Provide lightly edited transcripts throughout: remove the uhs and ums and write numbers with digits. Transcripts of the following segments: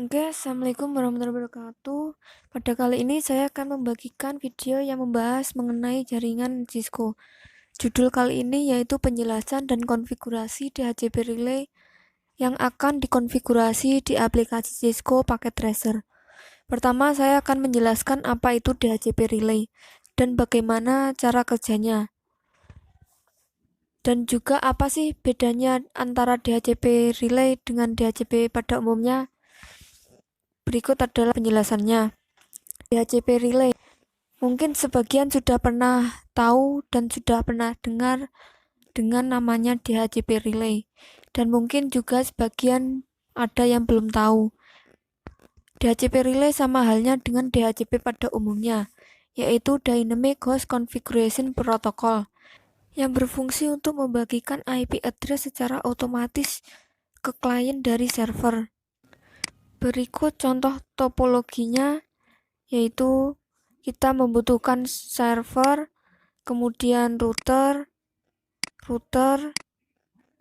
Oke, assalamualaikum warahmatullahi wabarakatuh. Pada kali ini saya akan membagikan video yang membahas mengenai jaringan Cisco. Judul kali ini yaitu penjelasan dan konfigurasi DHCP Relay yang akan dikonfigurasi di aplikasi Cisco Packet Tracer. Pertama, saya akan menjelaskan apa itu DHCP Relay dan bagaimana cara kerjanya. Dan juga apa sih bedanya antara DHCP Relay dengan DHCP pada umumnya. Berikut adalah penjelasannya. DHCP Relay. Mungkin sebagian sudah pernah tahu dan sudah pernah dengar dengan namanya DHCP Relay. Dan mungkin juga sebagian ada yang belum tahu. DHCP Relay sama halnya dengan DHCP pada umumnya, yaitu Dynamic Host Configuration Protocol, yang berfungsi untuk membagikan IP address secara otomatis ke klien dari server. Berikut contoh topologinya, yaitu kita membutuhkan server, kemudian router,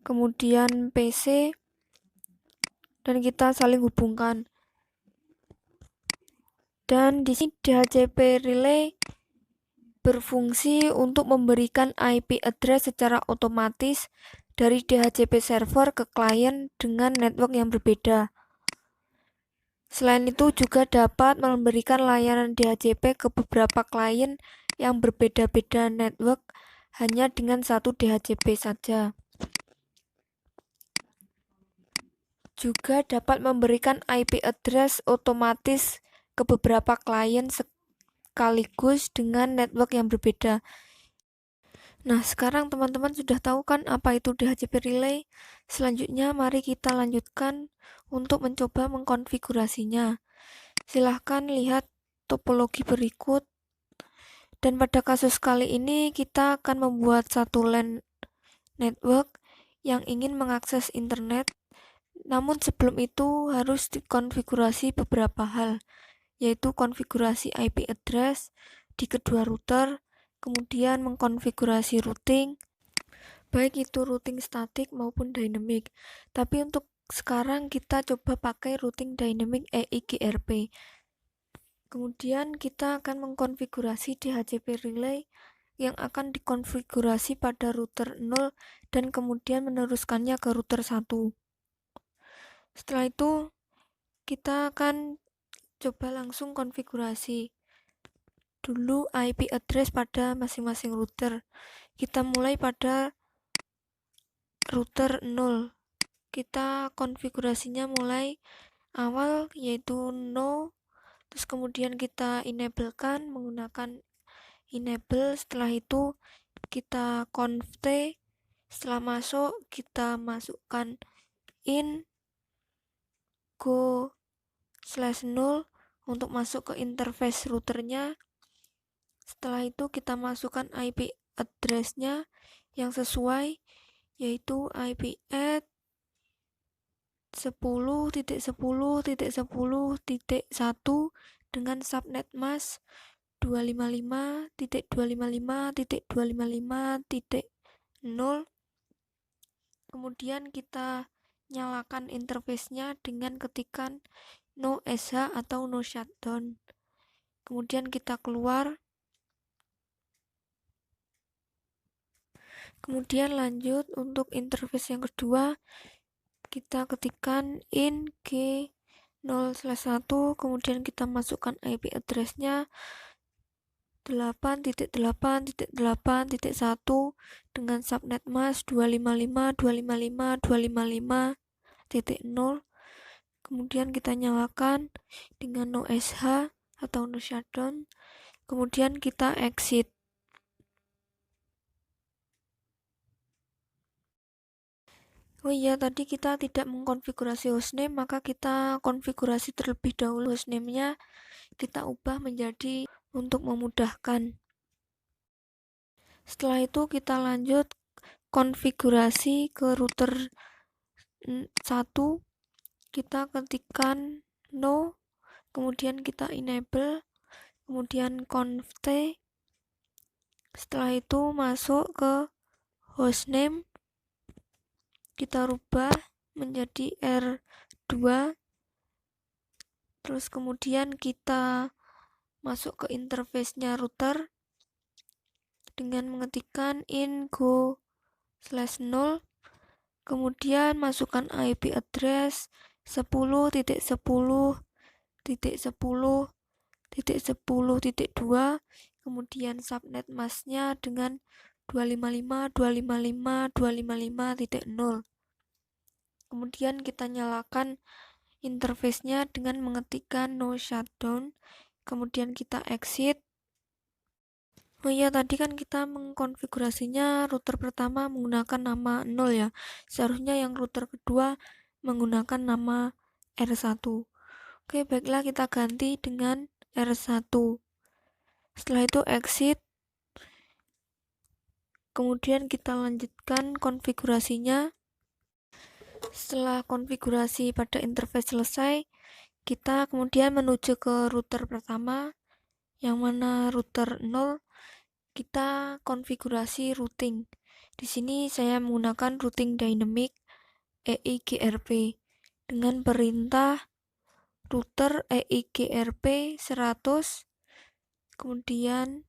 kemudian PC, dan kita saling hubungkan. Dan di sini DHCP Relay berfungsi untuk memberikan IP address secara otomatis dari DHCP server ke klien dengan network yang berbeda. Selain itu juga dapat memberikan layanan DHCP ke beberapa klien yang berbeda-beda network hanya dengan satu DHCP saja. Juga dapat memberikan IP address otomatis ke beberapa klien sekaligus dengan network yang berbeda. Nah, sekarang teman-teman sudah tahu kan apa itu DHCP Relay? Selanjutnya mari kita lanjutkan untuk mencoba mengkonfigurasinya. Silahkan lihat topologi berikut. Dan pada kasus kali ini kita akan membuat satu LAN network yang ingin mengakses internet. Namun sebelum itu harus dikonfigurasi beberapa hal, yaitu konfigurasi IP address di kedua router, kemudian mengkonfigurasi routing, baik itu routing statik maupun dynamic. Tapi untuk sekarang kita coba pakai routing dynamic EIGRP. Kemudian kita akan mengkonfigurasi DHCP Relay yang akan dikonfigurasi pada router 0 dan kemudian meneruskannya ke router 1. Setelah itu kita akan coba langsung konfigurasi dulu IP address pada masing-masing router. Kita mulai pada router 0. Kita konfigurasinya mulai awal yaitu no, terus kemudian kita enablekan menggunakan enable. Setelah itu kita conft, setelah masuk kita masukkan in go/0 untuk masuk ke interface routernya. Setelah itu kita masukkan IP address-nya yang sesuai, yaitu IP add 10.10.10.1 dengan subnet mask 255.255.255.0. Kemudian kita nyalakan interface-nya dengan ketikan no sh atau no shutdown. Kemudian kita keluar. Kemudian lanjut untuk interface yang kedua, kita ketikkan in g0/1, kemudian kita masukkan IP address-nya 8.8.8.1 dengan subnet mask 255.255.255.0. Kemudian kita nyalakan dengan no sh atau no shutdown. Kemudian kita exit. Oh iya, tadi kita tidak mengkonfigurasi hostname, maka kita konfigurasi terlebih dahulu hostname-nya. Kita ubah menjadi untuk memudahkan. Setelah itu kita lanjut konfigurasi ke router 1. Kita ketikkan no, kemudian kita enable, kemudian conft. Setelah itu masuk ke hostname, kita rubah menjadi R2, Terus kemudian kita masuk ke interface-nya router dengan mengetikkan in go/0, kemudian masukkan IP address 10.10.10.10.2, kemudian subnet masknya dengan 255.255.255.0. Kemudian kita nyalakan interface-nya dengan mengetikkan no shutdown, kemudian kita exit. Oh iya, tadi kan kita mengkonfigurasinya router pertama menggunakan nama 0 ya. Seharusnya yang router kedua menggunakan nama R1. Oke, baiklah kita ganti dengan R1. Setelah itu exit. Kemudian kita lanjutkan konfigurasinya. Setelah konfigurasi pada interface selesai, kita kemudian menuju ke router pertama, yang mana router 0. Kita konfigurasi routing. Di sini saya menggunakan routing dynamic EIGRP dengan perintah router EIGRP 100, kemudian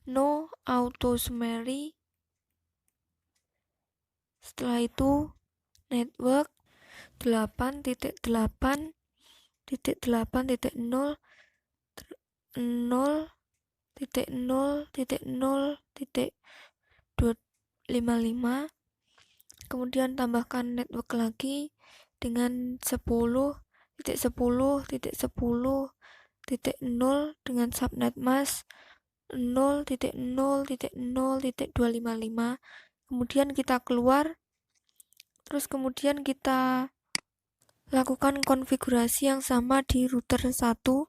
no auto summary. Setelah itu network 8.8.8.0 0.0.0.255, kemudian tambahkan network lagi dengan 10.10.10.0 dengan subnet mask 0.0.0.255. Kemudian kita keluar, terus kemudian kita lakukan konfigurasi yang sama di router 1.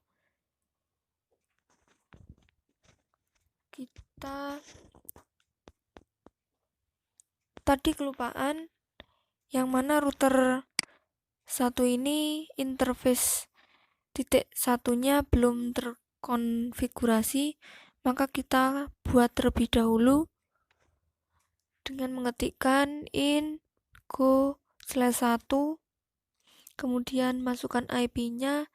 Kita tadi kelupaan yang mana router 1 ini interface titik satunya belum terkonfigurasi, maka kita buat terlebih dahulu dengan mengetikkan in go/1, kemudian masukkan IP-nya,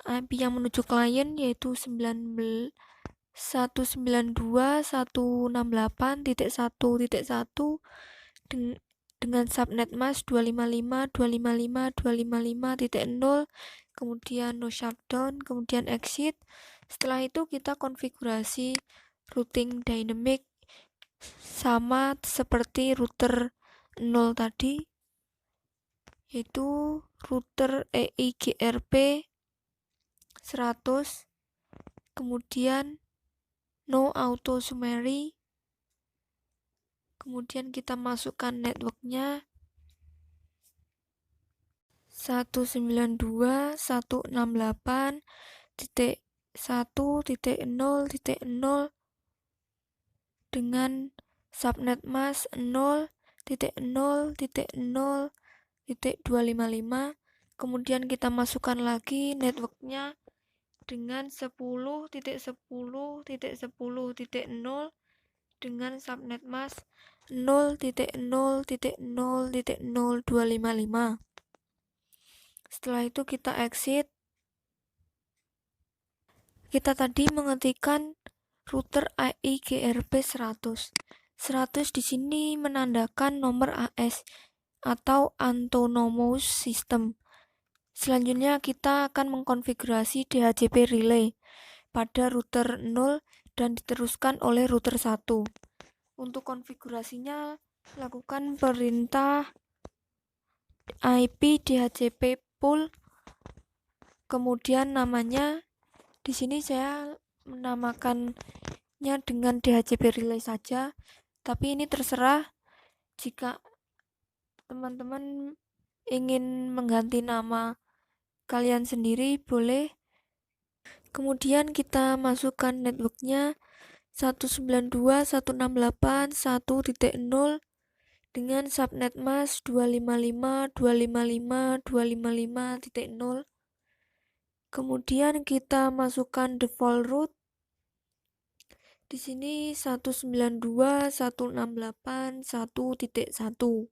IP yang menuju klien yaitu 192.168.1.1 dengan subnet mask 255.255.255.0, kemudian no shutdown, kemudian exit. Setelah itu kita konfigurasi routing dynamic sama seperti router 0 tadi, yaitu router EIGRP 100, kemudian no auto summary, kemudian kita masukkan networknya 192.168.1.0.0 dengan subnet mask 0.0.0.255. Kemudian kita masukkan lagi networknya dengan 10.10.10.0 dengan subnet mask 0.0.0.255. Setelah itu kita exit. Kita tadi mengetikkan router EIGRP 100. 100 di sini menandakan nomor AS atau Autonomous System. Selanjutnya kita akan mengkonfigurasi DHCP relay pada router 0 dan diteruskan oleh router 1. Untuk konfigurasinya, lakukan perintah IP DHCP pool, kemudian namanya. Di sini saya menamakannya dengan DHCP relay saja, tapi ini terserah. Jika teman-teman ingin mengganti nama kalian sendiri, boleh. Kemudian kita masukkan networknya 192.168.1.0 dengan subnet mask 255.255.255.0. Kemudian kita masukkan default root. Di sini 192.168.1.1.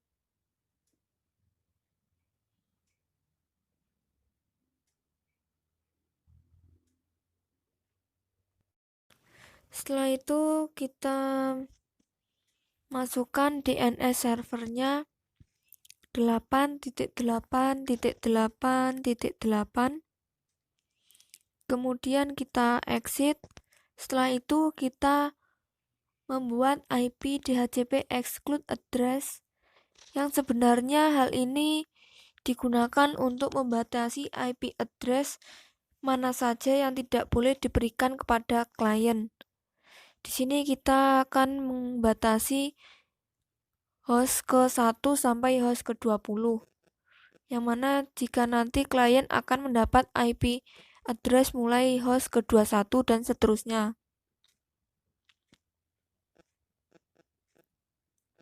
Setelah itu kita masukkan DNS servernya 8.8.8.8. Kemudian kita exit. Setelah itu kita membuat IP DHCP exclude address, yang sebenarnya hal ini digunakan untuk membatasi IP address mana saja yang tidak boleh diberikan kepada klien. Di sini kita akan membatasi host ke-1 sampai host ke-20. Yang mana jika nanti klien akan mendapat IP address mulai host ke-21 dan seterusnya.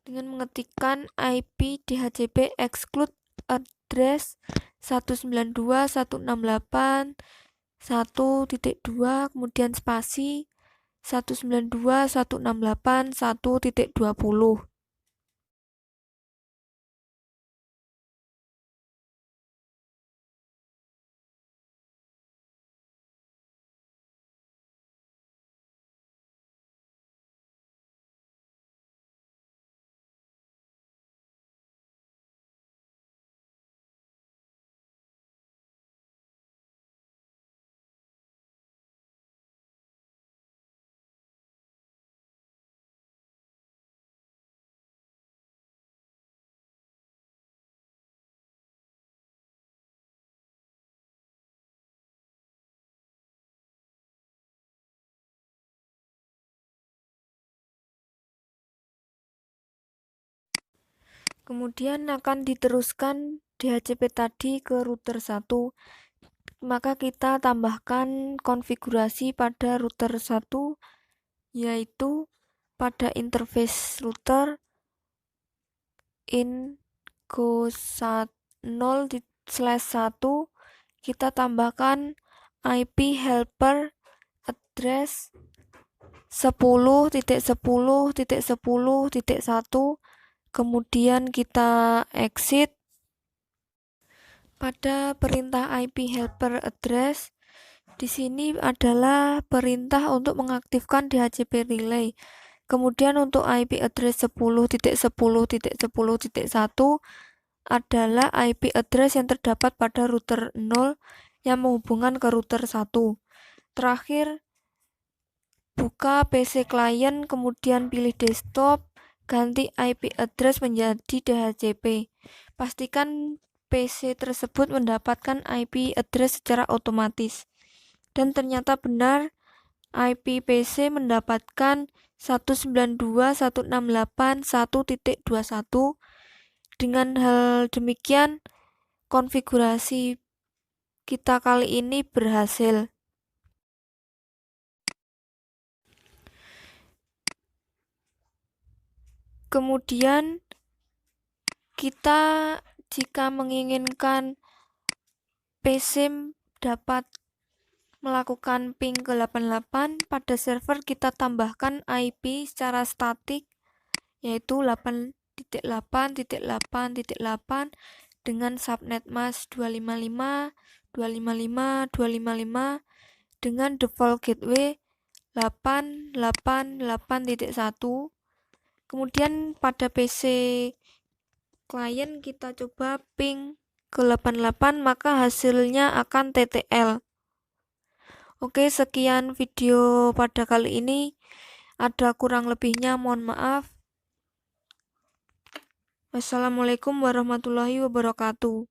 Dengan mengetikkan IP DHCP exclude address 192.168.1.2 kemudian spasi 192.168.1.20. Kemudian akan diteruskan DHCP tadi ke router 1. Maka kita tambahkan konfigurasi pada router 1, yaitu pada interface router in go0/1 kita tambahkan IP helper address 10.10.10.1. Kemudian kita exit. Pada perintah IP helper address, di sini adalah perintah untuk mengaktifkan DHCP relay. Kemudian untuk IP address 10.10.10.1 adalah IP address yang terdapat pada router 0 yang menghubungkan ke router 1. Terakhir, buka PC klien, kemudian pilih desktop, ganti IP address menjadi DHCP. Pastikan PC tersebut mendapatkan IP address secara otomatis. Dan ternyata benar, IP PC mendapatkan 192.168.1.21. Dengan hal demikian, konfigurasi kita kali ini berhasil. Kemudian kita jika menginginkan PC dapat melakukan ping ke 88, pada server kita tambahkan IP secara statik, yaitu 8.8.8.8 dengan subnet mask 255, 255, 255 dengan default gateway 888.1. Kemudian pada PC klien kita coba ping ke 88, maka hasilnya akan TTL. Oke, sekian video pada kali ini. Ada kurang lebihnya, mohon maaf. Wassalamualaikum warahmatullahi wabarakatuh.